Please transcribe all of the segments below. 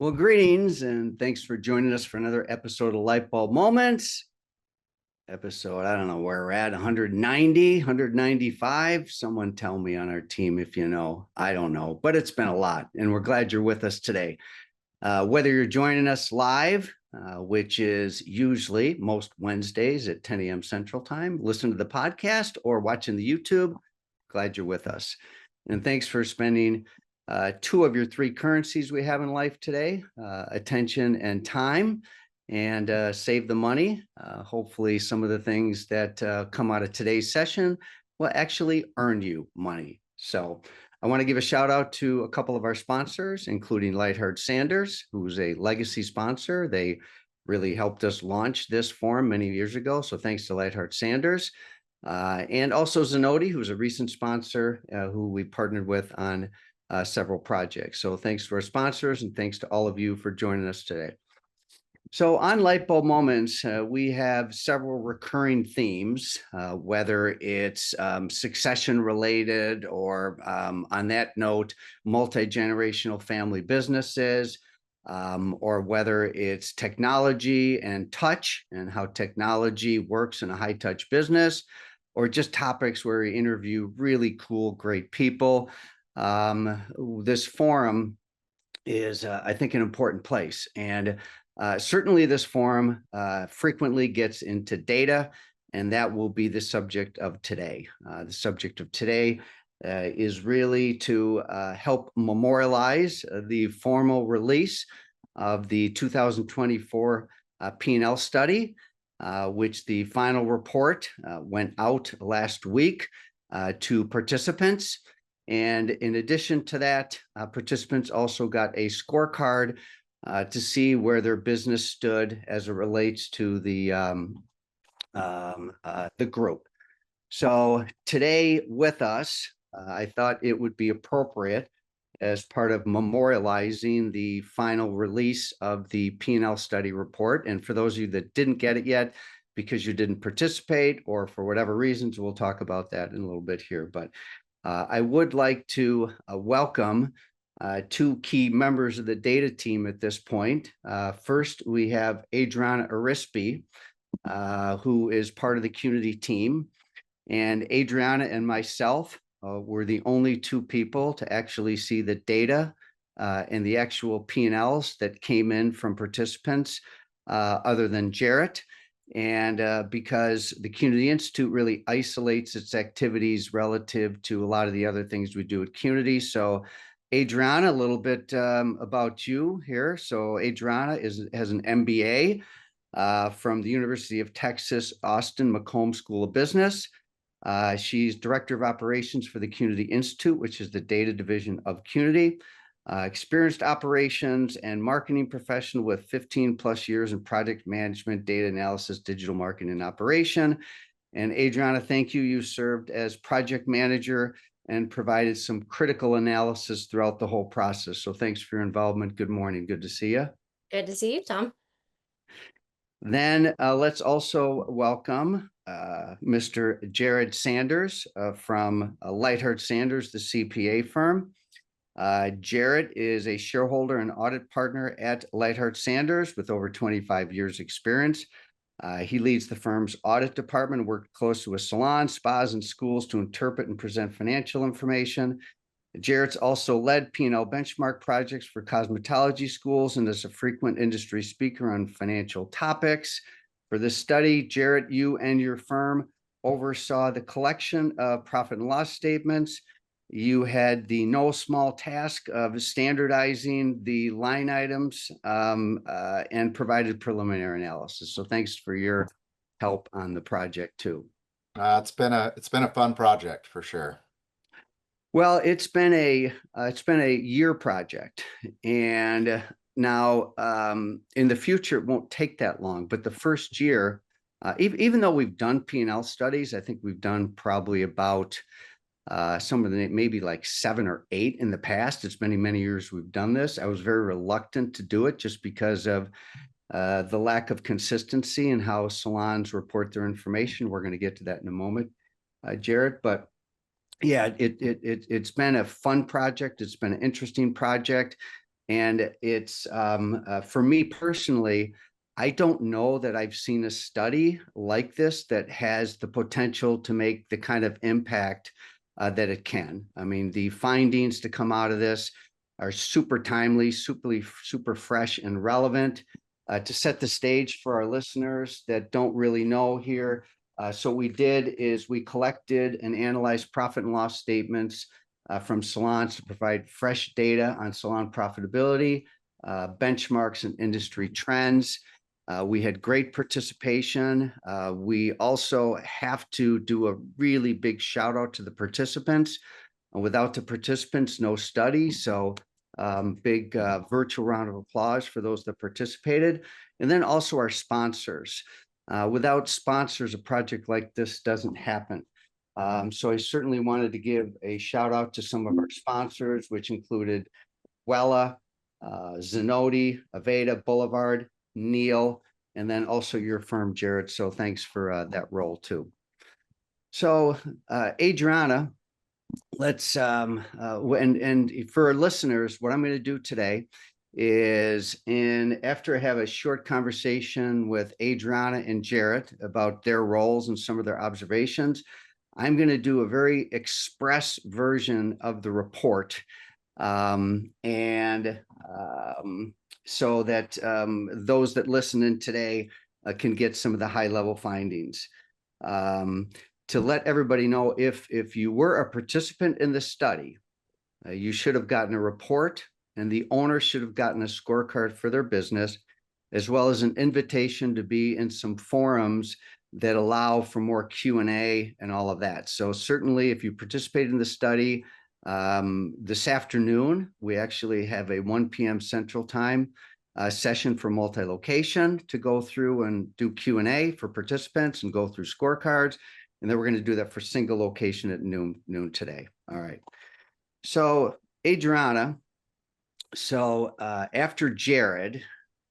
Well, greetings and thanks for joining us for another episode of Lightbulb Moments. Episode, I don't know where we're at, 190, 195. Someone tell me on our team if you know. I don't know, but it's been a lot, and we're glad you're with us today. Whether you're joining us live, which is usually most Wednesdays at 10 a.m. Central Time, listen to the podcast or watching the YouTube, glad you're with us. And thanks for spending two of your three currencies we have in life today, attention and time, and save the money. Hopefully some of the things that come out of today's session will actually earn you money. So I want to give a shout out to a couple of our sponsors, including Lightheart Sanders, who's a legacy sponsor. They really helped us launch this forum many years ago. So thanks to Lightheart Sanders. And also Qnity, who's a recent sponsor who we partnered with on several projects. So thanks to our sponsors and thanks to all of you for joining us today. So on Lightbulb Moments, we have several recurring themes, whether it's succession related or on that note, multi-generational family businesses, or whether it's technology and touch and how technology works in a high touch business, or just topics where we interview really cool, great people. This forum is, I think, an important place. And certainly this forum frequently gets into data, and that will be the subject of today. The subject of today is really to help memorialize the formal release of the 2024 P&L study, which the final report went out last week to participants. And in addition to that, participants also got a scorecard to see where their business stood as it relates to the group. So today with us, I thought it would be appropriate as part of memorializing the final release of the P&L study report. And for those of you that didn't get it yet, because you didn't participate or for whatever reasons, we'll talk about that in a little bit here. But I would like to welcome two key members of the data team at this point. First, we have Adriana Arispe, who is part of the Qnity team. And Adriana and myself were the only two people to actually see the data and the actual P&Ls that came in from participants other than Jarrett. And because the Qnity Institute really isolates its activities relative to a lot of the other things we do at Qnity. So Adriana, a little bit about you here. So Adriana has an MBA from the University of Texas, Austin McComb School of Business. She's Director of Operations for the Qnity Institute, which is the data division of Qnity. Experienced operations and marketing professional with 15 plus years in project management, data analysis, digital marketing, and operation. And Adriana, thank you. You served as project manager and provided some critical analysis throughout the whole process. So thanks for your involvement. Good morning. Good to see you. Good to see you, Tom. Then let's also welcome Mr. Jared Sanders from Lightheart Sanders, the CPA firm. Jarrett is a shareholder and audit partner at Lightheart Sanders with over 25 years experience. He leads the firm's audit department, worked closely with salons, spas, and schools to interpret and present financial information. Jarrett's also led P&L benchmark projects for cosmetology schools and is a frequent industry speaker on financial topics. For this study, Jarrett, you and your firm oversaw the collection of profit and loss statements. You had the no small task of standardizing the line items and provided preliminary analysis. So thanks for your help on the project too. It's been a fun project for sure. Well, it's been a year project, and now in the future it won't take that long. But the first year, even though we've done P&L studies, I think we've done probably about some of the maybe like 7 or 8 in the past. It's many years we've done this. I was very reluctant to do it just because of the lack of consistency in how salons report their information. We're going to get to that in a moment, Jarrett. But yeah, it's been a fun project. It's been an interesting project. And it's for me personally, I don't know that I've seen a study like this that has the potential to make the kind of impact that it can. I mean, the findings to come out of this are super timely, super fresh and relevant. To set the stage for our listeners that don't really know here, so what we did is we collected and analyzed profit and loss statements from salons to provide fresh data on salon profitability, benchmarks and industry trends. We had great participation. We also have to do a really big shout out to the participants. Without the participants, no study. So big virtual round of applause for those that participated. And then also our sponsors. Without sponsors, a project like this doesn't happen. So I certainly wanted to give a shout out to some of our sponsors, which included Wella, Zenoti, Aveda, Boulevard, Neil, and then also your firm, Jared. So thanks for that role too. So Adriana, let's and for our listeners, what I'm going to do today is after I have a short conversation with Adriana and Jared about their roles and some of their observations, I'm going to do a very express version of the report. So that those that listen in today can get some of the high level findings. To let everybody know, if you were a participant in the study, you should have gotten a report, and the owner should have gotten a scorecard for their business, as well as an invitation to be in some forums that allow for more Q&A and all of that. So certainly if you participate in the study, this afternoon, we actually have a 1 p.m. Central Time session for multi-location to go through and do Q&A for participants and go through scorecards. And then we're going to do that for single location at noon today. All right. So Adriana, so after Jared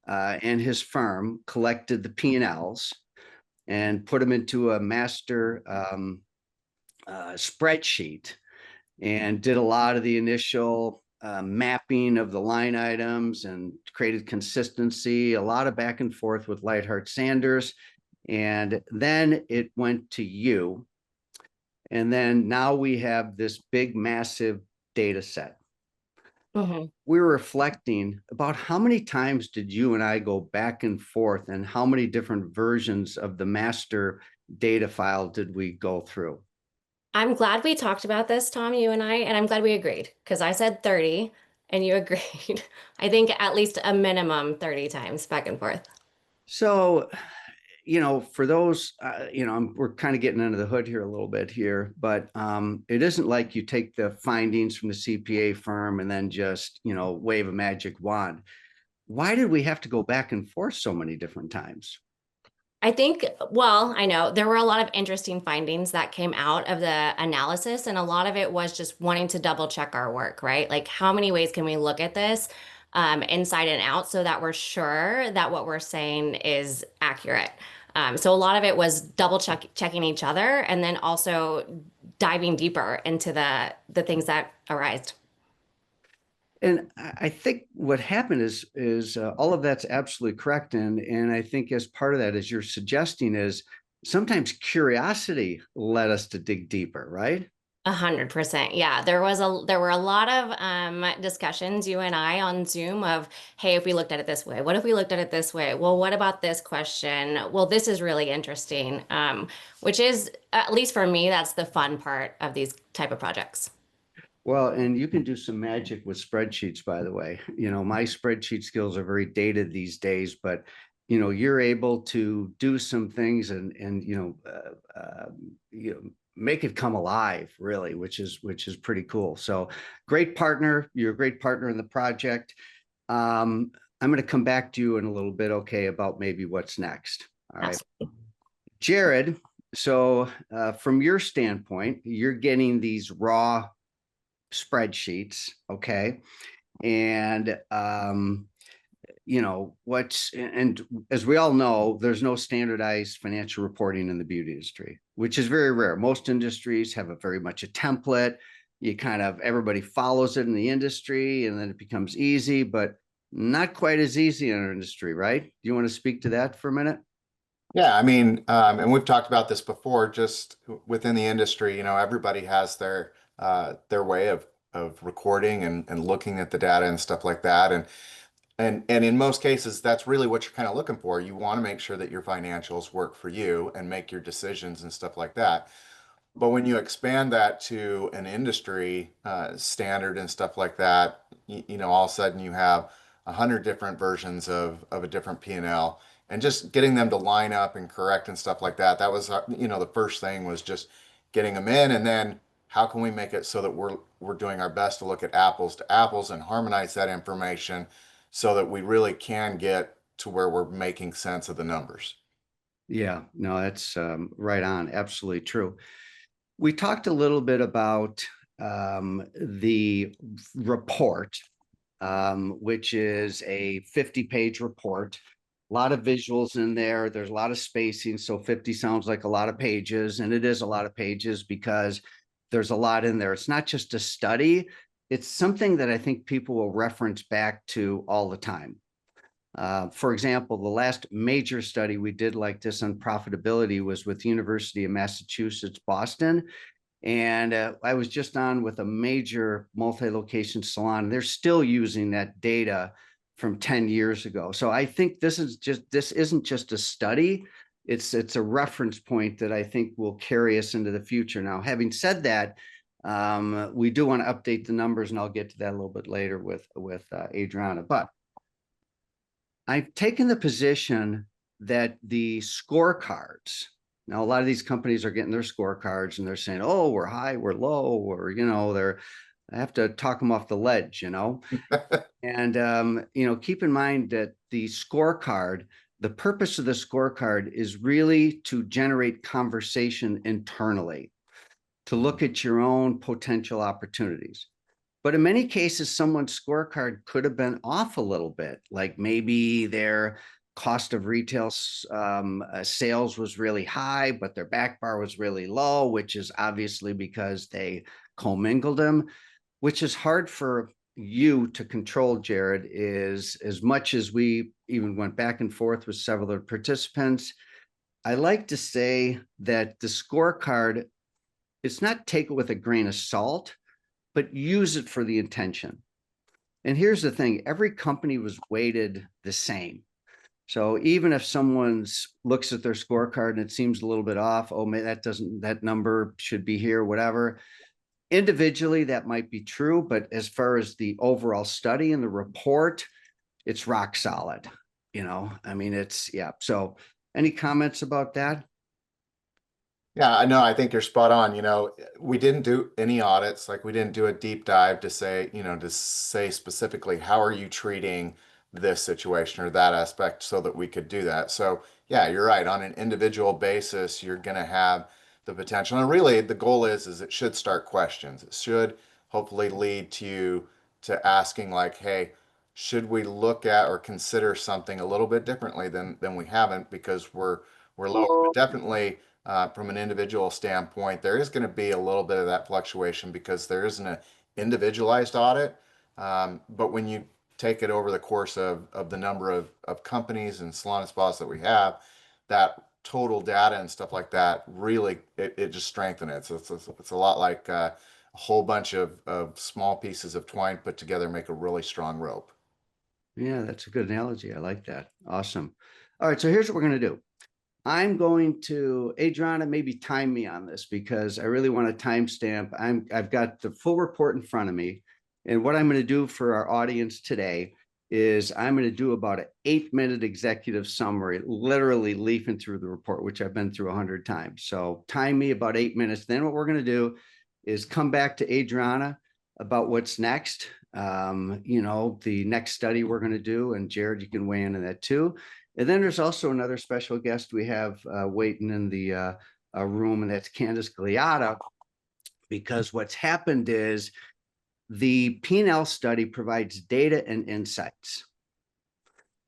and his firm collected the P&Ls and put them into a master spreadsheet and did a lot of the initial mapping of the line items and created consistency, a lot of back and forth with Lightheart Sanders. And then it went to you. And then now we have this big, massive data set. We're reflecting about how many times did you and I go back and forth, and how many different versions of the master data file did we go through? I'm glad we talked about this, Tom, you and I'm glad we agreed, because I said 30 and you agreed. I think at least a minimum 30 times back and forth. So, for those, we're kind of getting under the hood here a little bit here, but it isn't like you take the findings from the CPA firm and then just, wave a magic wand. Why did we have to go back and forth so many different times? I think, well, I know there were a lot of interesting findings that came out of the analysis, and a lot of it was just wanting to double check our work, right? Like, how many ways can we look at this inside and out so that we're sure that what we're saying is accurate? So a lot of it was double checking each other, and then also diving deeper into the things that arised. And I think what happened is all of that's absolutely correct. And I think as part of that, as you're suggesting, is sometimes curiosity led us to dig deeper, right? 100%. Yeah, there were a lot of discussions, you and I, on Zoom of, hey, if we looked at it this way, what if we looked at it this way? Well, what about this question? Well, this is really interesting, which is, at least for me, that's the fun part of these type of projects. Well, and you can do some magic with spreadsheets, by the way. My spreadsheet skills are very dated these days, but you're able to do some things and make it come alive, really, which is pretty cool. So great partner. You're a great partner in the project. I'm going to come back to you in a little bit, okay, about maybe what's next. All right. Absolutely. Jared, so from your standpoint, you're getting these raw spreadsheets, okay, and and as we all know, there's no standardized financial reporting in the beauty industry, which is very rare. Most industries have very much a template. you kind of, everybody follows it in the industry and then it becomes easy, but not quite as easy in our industry, right? Do you want to speak to that for a minute? Yeah, I mean, and we've talked about this before, just within the industry, everybody has their way of recording and looking at the data and stuff like that. And in most cases, that's really what you're kind of looking for. You want to make sure that your financials work for you and make your decisions and stuff like that. But when you expand that to an industry standard and stuff like that, all of a sudden you have 100 different versions of a different P&L, and just getting them to line up and correct and stuff like that. That was, the first thing was just getting them in, and then how can we make it so that we're doing our best to look at apples to apples and harmonize that information so that we really can get to where we're making sense of the numbers. Yeah, no, that's right on. Absolutely true. We talked a little bit about the report, which is a 50-page report. A lot of visuals in there. There's a lot of spacing. So 50 sounds like a lot of pages, and it is a lot of pages because there's a lot in there. It's not just a study. It's something that I think people will reference back to all the time. For example, the last major study we did like this on profitability was with the University of Massachusetts, Boston. And I was just on with a major multi-location salon. They're still using that data from 10 years ago. So I think this isn't just a study. It's a reference point that I think will carry us into the future. Now, having said that, we do want to update the numbers, and I'll get to that a little bit later with Adriana. But I've taken the position that the scorecards, now a lot of these companies are getting their scorecards and they're saying, oh, we're high, we're low, or, I have to talk them off the ledge, And, keep in mind that the scorecard, the purpose of the scorecard is really to generate conversation internally, to look at your own potential opportunities. But in many cases, someone's scorecard could have been off a little bit, like maybe their cost of retail sales was really high, but their back bar was really low, which is obviously because they commingled them, which is hard for you to control, Jared. Is as much as we even went back and forth with several of the participants, I like to say that the scorecard, it's not take it with a grain of salt, but use it for the intention. And here's the thing, every company was weighted the same. So even if someone's looks at their scorecard and it seems a little bit off, oh man, that number should be here, whatever. Individually, that might be true, but as far as the overall study and the report, it's rock solid. Yeah. So any comments about that? Yeah, I know. I think you're spot on. We didn't do any audits, like we didn't do a deep dive to say specifically, how are you treating this situation or that aspect so that we could do that. So yeah, you're right. On an individual basis, you're going to have the potential. And really the goal is it should start questions. It should hopefully lead to asking like, hey, should we look at or consider something a little bit differently than we haven't because we're lower. But definitely from an individual standpoint, there is going to be a little bit of that fluctuation because there isn't an individualized audit. But when you take it over the course of the number of companies and salon and spas that we have, that total data and stuff like that, really, it just strengthens it. So it's a lot like a whole bunch of small pieces of twine put together make a really strong rope. Yeah, that's a good analogy. I like that. Awesome. All right, so here's what we're going to do. I'm going to, Adriana, maybe time me on this because I really want to timestamp. I've got the full report in front of me. And what I'm going to do for our audience today is I'm going to do about an 8-minute executive summary, literally leafing through the report, which I've been through 100 times. So time me about 8 minutes. Then what we're going to do is come back to Adriana about what's next. The next study we're going to do, and Jared, you can weigh in on that too. And then there's also another special guest we have waiting in the room, and that's Candice Gliatto, because what's happened is the P&L study provides data and insights.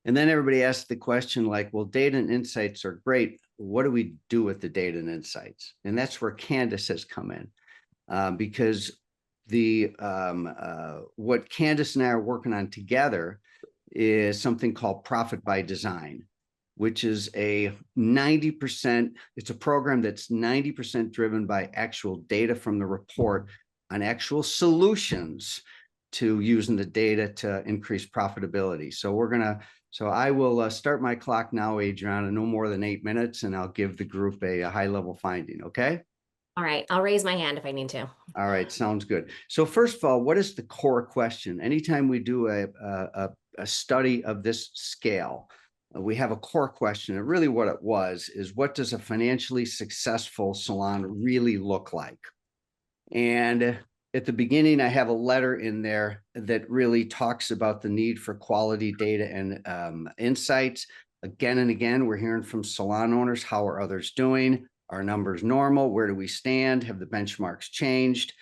And then everybody asks the question like, well, data and insights are great. What do we do with the data and insights? And that's where Candice has come in because what Candice and I are working on together is something called Profit by Design, which is a 90%, it's a program that's 90% driven by actual data from the report on actual solutions to using the data to increase profitability. So I will start my clock now, Adriana, no more than 8 minutes, and I'll give the group a high level finding, okay? All right, I'll raise my hand if I need to. All right, sounds good. So first of all, what is the core question? Anytime we do a study of this scale, we have a core question. And really what it was is, what does a financially successful salon really look like? And at the beginning, I have a letter in there that really talks about the need for quality data and insights. Again and again, we're hearing from salon owners, how are others doing? Are numbers normal? Where do we stand? Have the benchmarks changed?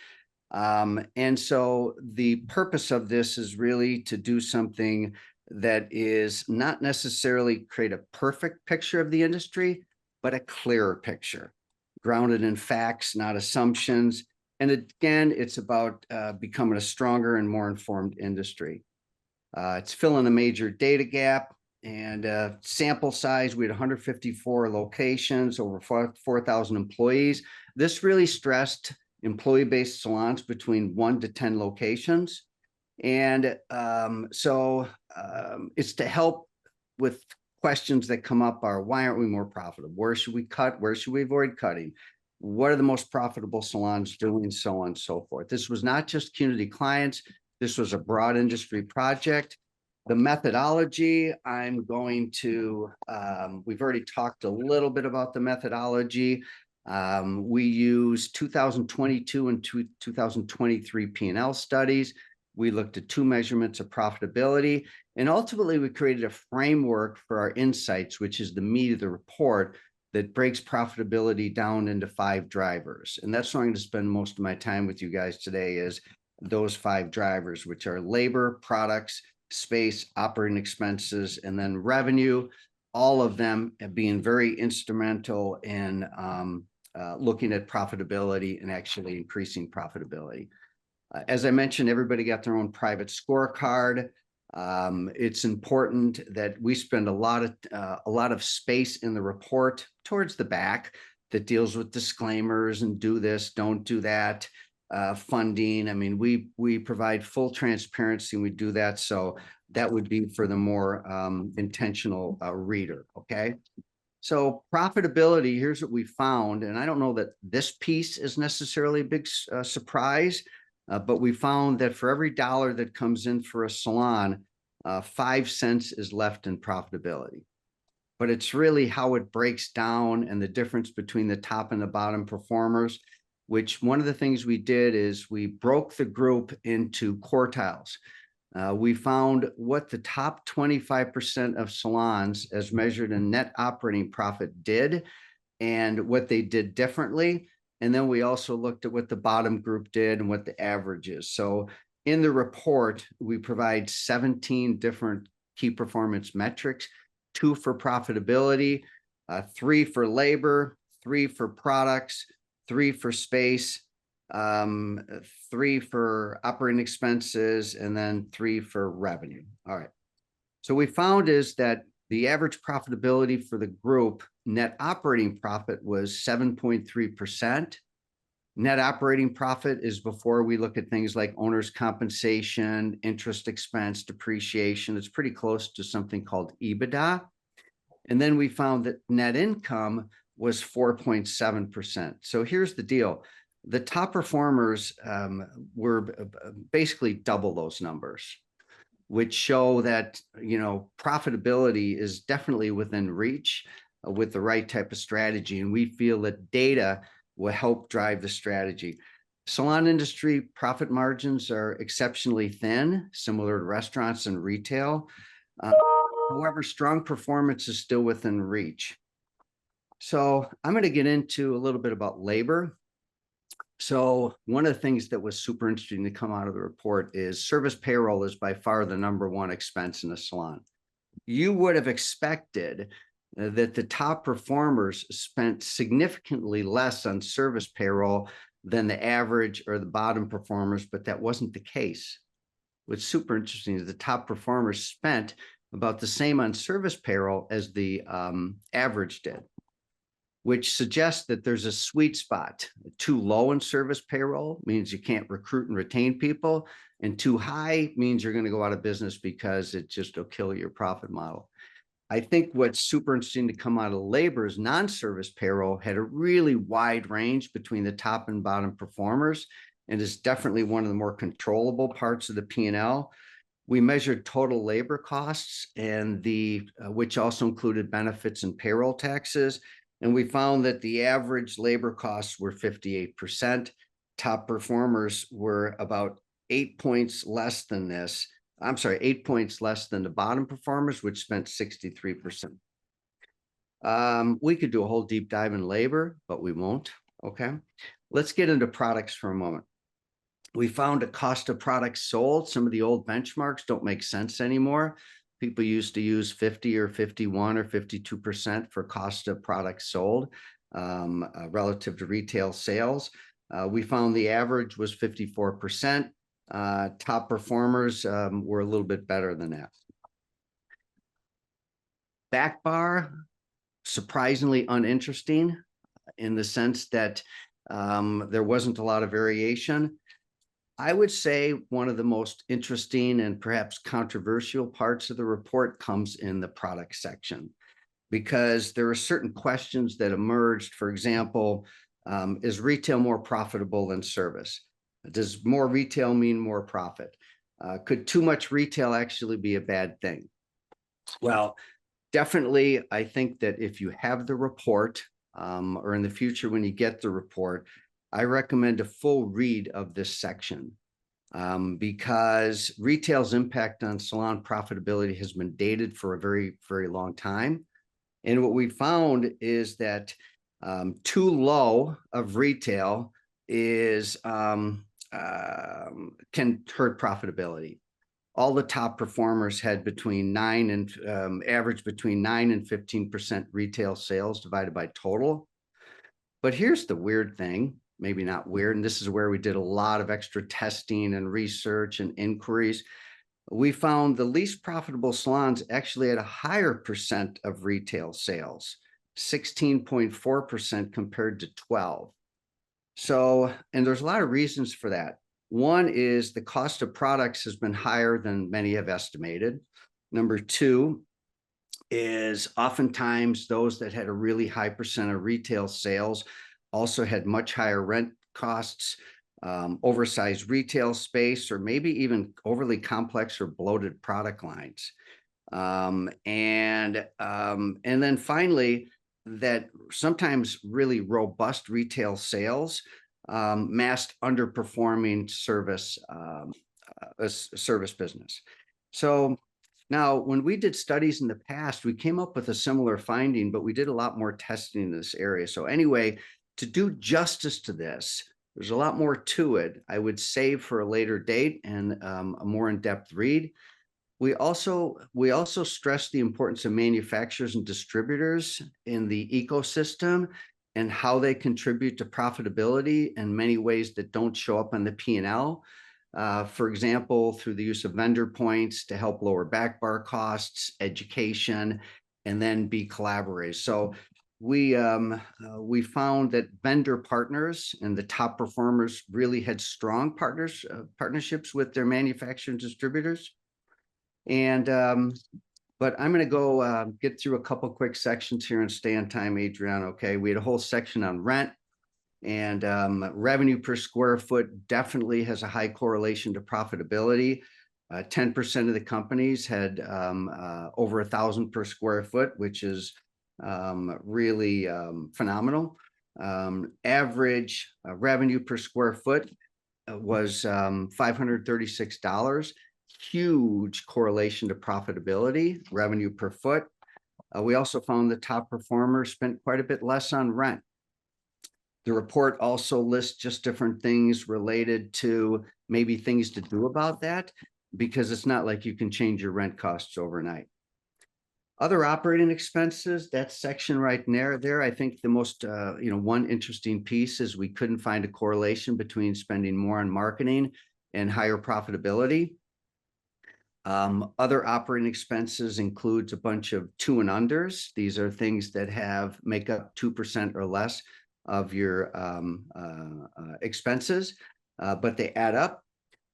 And so the purpose of this is really to do something that is not necessarily create a perfect picture of the industry, but a clearer picture, grounded in facts, not assumptions. And again, it's about becoming a stronger and more informed industry. It's filling a major data gap. And sample size, we had 154 locations, over 4,000 employees. This really stressed employee-based salons between 1 to 10 locations. And it's to help with questions that come up are, why aren't we more profitable? Where should we cut? Where should we avoid cutting? What are the most profitable salons doing? So on and so forth. This was not just Qnity clients. This was a broad industry project. The methodology, I'm going to, we've already talked a little bit about the methodology. We use 2022 and 2023 P&L studies. We looked at 2 measurements of profitability, and ultimately we created a framework for our insights, which is the meat of the report, that breaks profitability down into 5 drivers. And that's what I'm going to spend most of my time with you guys today, is those 5 drivers, which are labor, products, space, operating expenses, and then revenue, all of them being very instrumental in looking at profitability and actually increasing profitability. As I mentioned, everybody got their own private scorecard. It's important that we spend a lot of space in the report towards the back that deals with disclaimers and do this, don't do that. Funding. I mean, we provide full transparency and we do that. So that would be for the more intentional reader. Okay. So profitability, here's what we found. And I don't know that this piece is necessarily a big surprise, but we found that for every dollar that comes in for a salon, 5 cents is left in profitability. But it's really how it breaks down and the difference between the top and the bottom performers, which one of the things we did is we broke the group into quartiles. We found what the top 25% of salons, as measured in net operating profit, did and what they did differently. And then we also looked at what the bottom group did and what the average is. So in the report, we provide 17 different key performance metrics, 2 for profitability, 3 for labor, 3 for products, 3 for space, 3 for operating expenses, and then 3 for revenue. All right. So we found is that the average profitability for the group net operating profit was 7.3%. Net operating profit is before we look at things like owner's compensation, interest expense, depreciation. It's pretty close to something called EBITDA. And then we found that net income was 4.7%. So here's the deal. The top performers were basically double those numbers, which show that, you know, profitability is definitely within reach with the right type of strategy. And we feel that data will help drive the strategy. Salon industry profit margins are exceptionally thin, similar to restaurants and retail. However, strong performance is still within reach. So I'm going to get into a little bit about labor. So one of the things that was super interesting to come out of the report is service payroll is by far the #1 expense in a salon. You would have expected that the top performers spent significantly less on service payroll than the average or the bottom performers, but that wasn't the case. What's super interesting is the top performers spent about the same on service payroll as the average did, which suggests that there's a sweet spot. Too low in service payroll means you can't recruit and retain people, and too high means you're going to go out of business because it just will kill your profit model. I think what's super interesting to come out of labor is non-service payroll had a really wide range between the top and bottom performers, and is definitely one of the more controllable parts of the P&L. We measured total labor costs, and which also included benefits and payroll taxes. And we found that the average labor costs were 58%. Top performers were about 8 points less than this. I'm sorry, 8 points less than the bottom performers, which spent 63%. We could do a whole deep dive in labor, but we won't. Okay. Let's get into products for a moment. We found a cost of products sold. Some of the old benchmarks don't make sense anymore. People used to use 50 or 51 or 52% for cost of products sold relative to retail sales. We found the average was 54%. Top performers were a little bit better than that. Back bar, surprisingly uninteresting in the sense that there wasn't a lot of variation. I would say one of the most interesting and perhaps controversial parts of the report comes in the product section, because there are certain questions that emerged. For example, is retail more profitable than service? Does more retail mean more profit? Could too much retail actually be a bad thing? Well, definitely, I think that if you have the report, or in the future when you get the report, I recommend a full read of this section, because retail's impact on salon profitability has been dated for a very, very long time. And what we found is that too low of retail is can hurt profitability. All the top performers had between 9 and average between 9 and 15% retail sales divided by total. But here's the weird thing, maybe not weird, and this is where we did a lot of extra testing and research and inquiries. We found the least profitable salons actually had a higher percent of retail sales, 16.4% compared to 12. So, and there's a lot of reasons for that. One is the cost of products has been higher than many have estimated. Number two is oftentimes those that had a really high percent of retail sales also had much higher rent costs, oversized retail space, or maybe even overly complex or bloated product lines. And then finally, that sometimes really robust retail sales masked underperforming service business. So now, when we did studies in the past, we came up with a similar finding, but we did a lot more testing in this area. So anyway, to do justice to this, there's a lot more to it. I would save for a later date and a more in-depth read. We also stress the importance of manufacturers and distributors in the ecosystem and how they contribute to profitability in many ways that don't show up on the P&L. For example, through the use of vendor points to help lower back bar costs, education, and then be collaborators. So we found that vendor partners and the top performers really had strong partnerships with their manufacturers and distributors. And but I'm going to go get through a couple quick sections here and stay on time, Adriana. Okay, we had a whole section on rent, and revenue per square foot definitely has a high correlation to profitability. 10% of the companies had over 1,000 per square foot, which is really phenomenal. Average revenue per square foot was $536. Huge correlation to profitability, revenue per foot. We also found the top performers spent quite a bit less on rent. The report also lists just different things related to maybe things to do about that, because it's not like you can change your rent costs overnight. Other operating expenses, that section right there, I think the most, one interesting piece is we couldn't find a correlation between spending more on marketing and higher profitability. Other operating expenses includes a bunch of 2 and unders. These are things that make up 2% or less of your expenses, but they add up.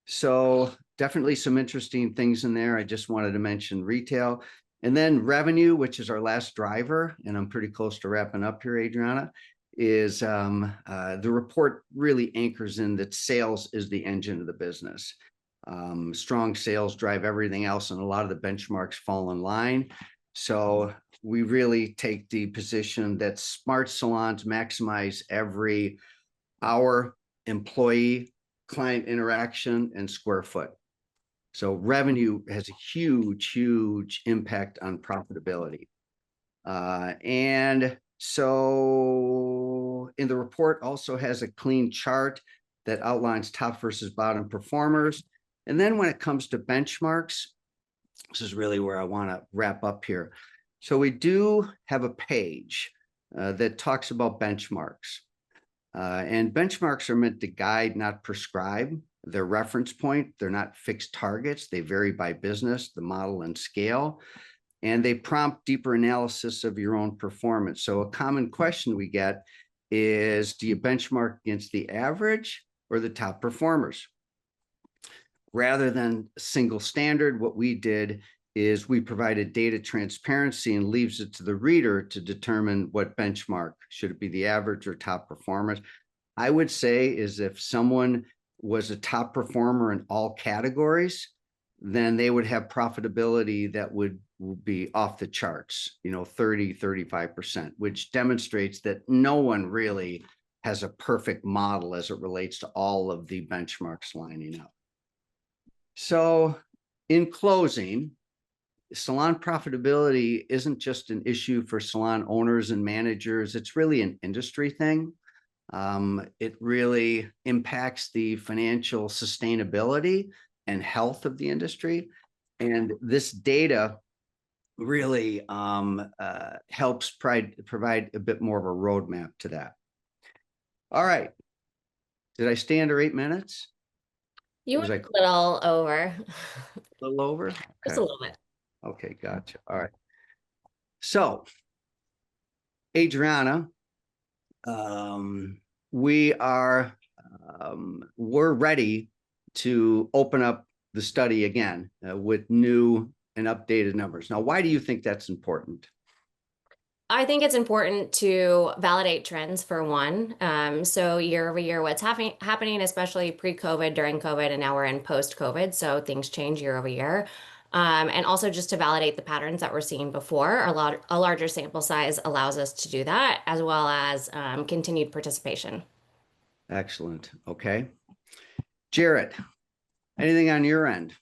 So definitely some interesting things in there. I just wanted to mention retail. And then revenue, which is our last driver, and I'm pretty close to wrapping up here, Adriana, is the report really anchors in that sales is the engine of the business. Strong sales drive everything else, and a lot of the benchmarks fall in line. So we really take the position that smart salons maximize every hour, employee, client interaction, and square foot. So revenue has a huge impact on profitability. And so in the report also has a clean chart that outlines top versus bottom performers. And then when it comes to benchmarks, this is really where I want to wrap up here. So we do have a page that talks about benchmarks. And benchmarks are meant to guide, not prescribe. They're reference point. They're not fixed targets. They vary by business, the model, and scale. And they prompt deeper analysis of your own performance. So a common question we get is, do you benchmark against the average or the top performers? Rather than single standard, what we did is we provided data transparency and leaves it to the reader to determine what benchmark. Should it be the average or top performers? I would say is if someone was a top performer in all categories, then they would have profitability that would be off the charts, 30, 35%, which demonstrates that no one really has a perfect model as it relates to all of the benchmarks lining up. So in closing, salon profitability isn't just an issue for salon owners and managers. It's really an industry thing. It really impacts the financial sustainability and health of the industry. And this data really helps provide a bit more of a roadmap to that. All right. Did I stay under 8 minutes? You went a little over. A little over? Okay. Just a little bit. Okay, gotcha. All right. So, Adriana, we're ready to open up the study again with new and updated numbers. Now, why do you think that's important? I think it's important to validate trends for one. So year over year, what's happening, especially pre-COVID, during COVID, and now we're in post-COVID. So things change year over year. And also just to validate the patterns that we're seeing before. A larger sample size allows us to do that, as well as continued participation. Excellent. Okay. Jarrett, anything on your end?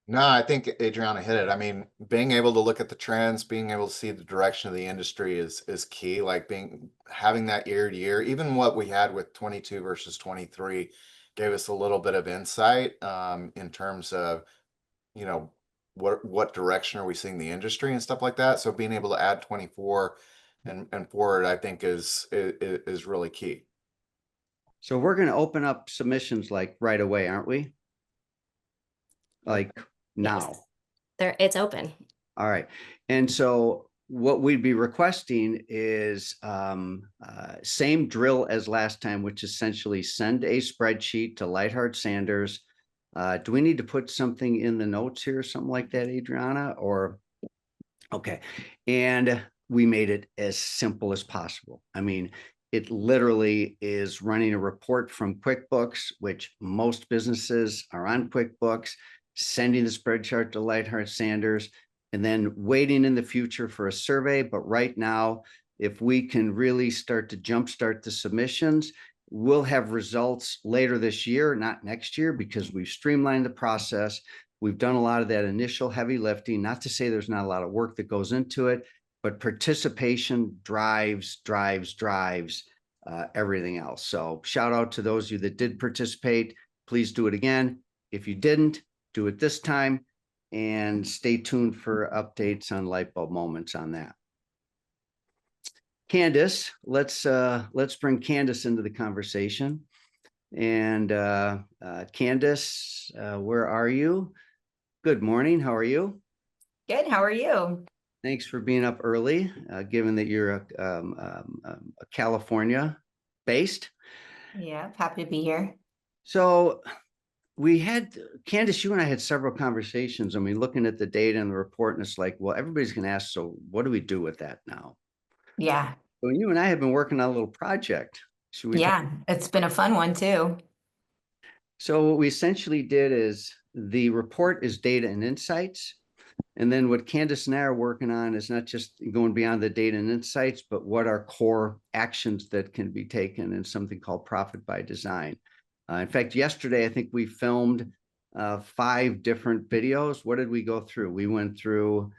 No, I think Adriana hit it. I mean, being able to look at the trends, being able to see the direction of the industry is key. Like having that year to year, even what we had with 22 versus 23 gave us a little bit of insight in terms of, what direction are we seeing the industry and stuff like that. So being able to add 24 and forward, I think is really key. So we're going to open up submissions like right away, aren't we? Like now. Yes. It's open. All right. And so what we'd be requesting is same drill as last time, which essentially send a spreadsheet to Lightheart Sanders. Do we need to put something in the notes here, something like that, Adriana? Or okay. And we made it as simple as possible. I mean, it literally is running a report from QuickBooks, which most businesses are on QuickBooks, sending the spreadsheet to Lightheart Sanders, and then waiting in the future for a survey. But right now, if we can really start to jumpstart the submissions, we'll have results later this year, not next year, because we've streamlined the process. We've done a lot of that initial heavy lifting, not to say there's not a lot of work that goes into it, but participation drives everything else. So shout out to those of you that did participate. Please do it again. If you didn't, do it this time. and stay tuned for updates on Lightbulb Moments on that. Candice, let's bring Candice into the conversation. And Candice, where are you? Good morning. How are you? Good. How are you? Thanks for being up early, given that you're a California based. Yeah, happy to be here. So we had, Candice, you and I had several conversations, and we looking at the data and the report, and it's like, well, everybody's going to ask, so what do we do with that now? Yeah. So you and I have been working on a little project. Should we Yeah, it's been a fun one too. So what we essentially did is the report is data and insights. And then what Candice and I are working on is not just going beyond the data and insights, but what are core actions that can be taken in something called Profit by Design. In fact, yesterday, I think we filmed 5 different videos. What did we go through? We went through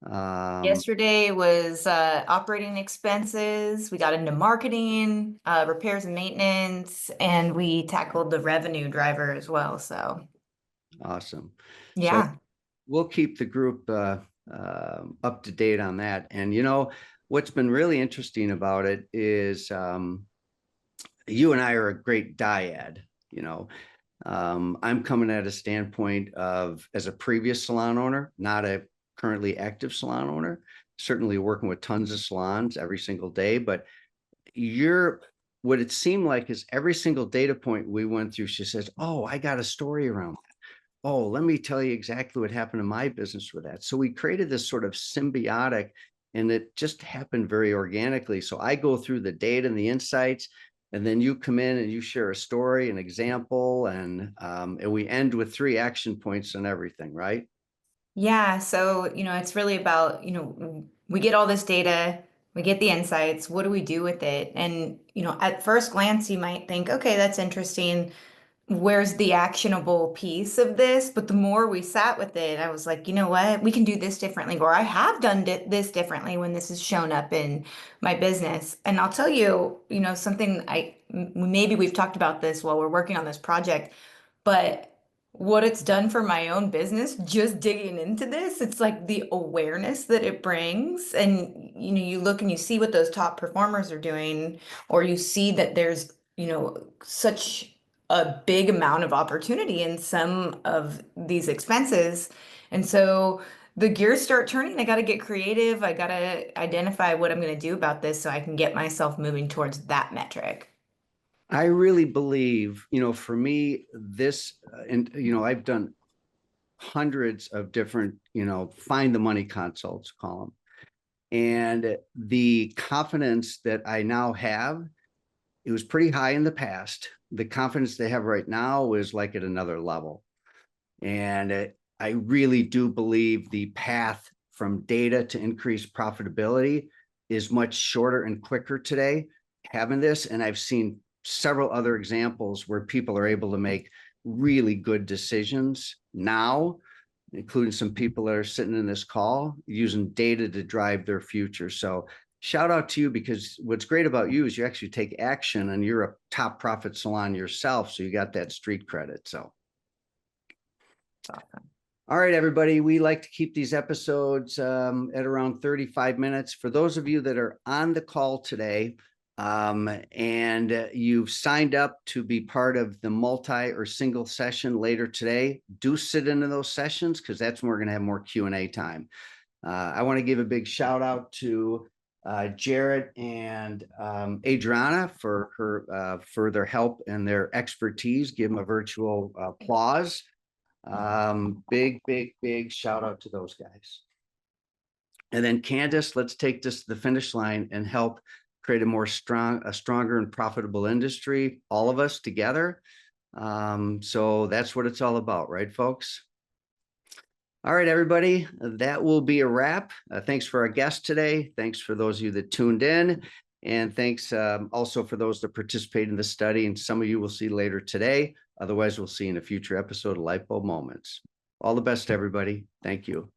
Yesterday was operating expenses. We got into marketing, repairs and maintenance, and we tackled the revenue driver as well. So awesome. yeah. So we'll keep the group up to date on that. And you know, what's been really interesting about it is you and I are a great dyad. You know, I'm coming at a standpoint of, as a previous salon owner, not a currently active salon owner, certainly working with tons of salons every single day, but what it seemed like is every single data point we went through, she says, oh, I got a story around that. Oh, let me tell you exactly what happened in my business with that. So we created this sort of symbiotic, and it just happened very organically. So I go through the data and the insights, and then you come in and you share a story, an example, and we end with 3 action points and everything, right? Yeah. So, it's really about, we get all this data, we get the insights. What do we do with it? And, at first glance, you might think, okay, that's interesting. Where's the actionable piece of this? But the more we sat with it, I was like, you know what? We can do this differently, or I have done this differently when this has shown up in my business. And I'll tell you, something maybe we've talked about this while we're working on this project, but what it's done for my own business, just digging into this, it's like the awareness that it brings. And, you look and you see what those top performers are doing, or you see that there's, such a big amount of opportunity in some of these expenses. And so the gears start turning. I got to get creative. I got to identify what I'm going to do about this so I can get myself moving towards that metric. I really believe, for me, this, and, I've done hundreds of different, find the money consults, call them. And the confidence that I now have, it was pretty high in the past. The confidence they have right now is like at another level. And I really do believe the path from data to increased profitability is much shorter and quicker today, having this. And I've seen several other examples where people are able to make really good decisions now, including some people that are sitting in this call using data to drive their future. So shout out to you, because what's great about you is you actually take action, and you're a top profit salon yourself. So you got that street credit. So. Awesome. All right, everybody, we like to keep these episodes at around 35 minutes. For those of you that are on the call today, and you've signed up to be part of the multi or single session later today, do sit into those sessions, because that's when we're going to have more Q&A time. I want to give a big shout out to Jared and Adriana for their help and their expertise. Give them a virtual applause. Big shout out to those guys. And then Candice, let's take this to the finish line and help create a stronger and profitable industry, all of us together. So that's what it's all about, right, folks? All right, everybody, that will be a wrap. Thanks for our guest today. Thanks for those of you that tuned in. And thanks also for those that participated in the study. And some of you will see later today. Otherwise, we'll see you in a future episode of Lightbulb Moments. All the best, everybody. Thank you.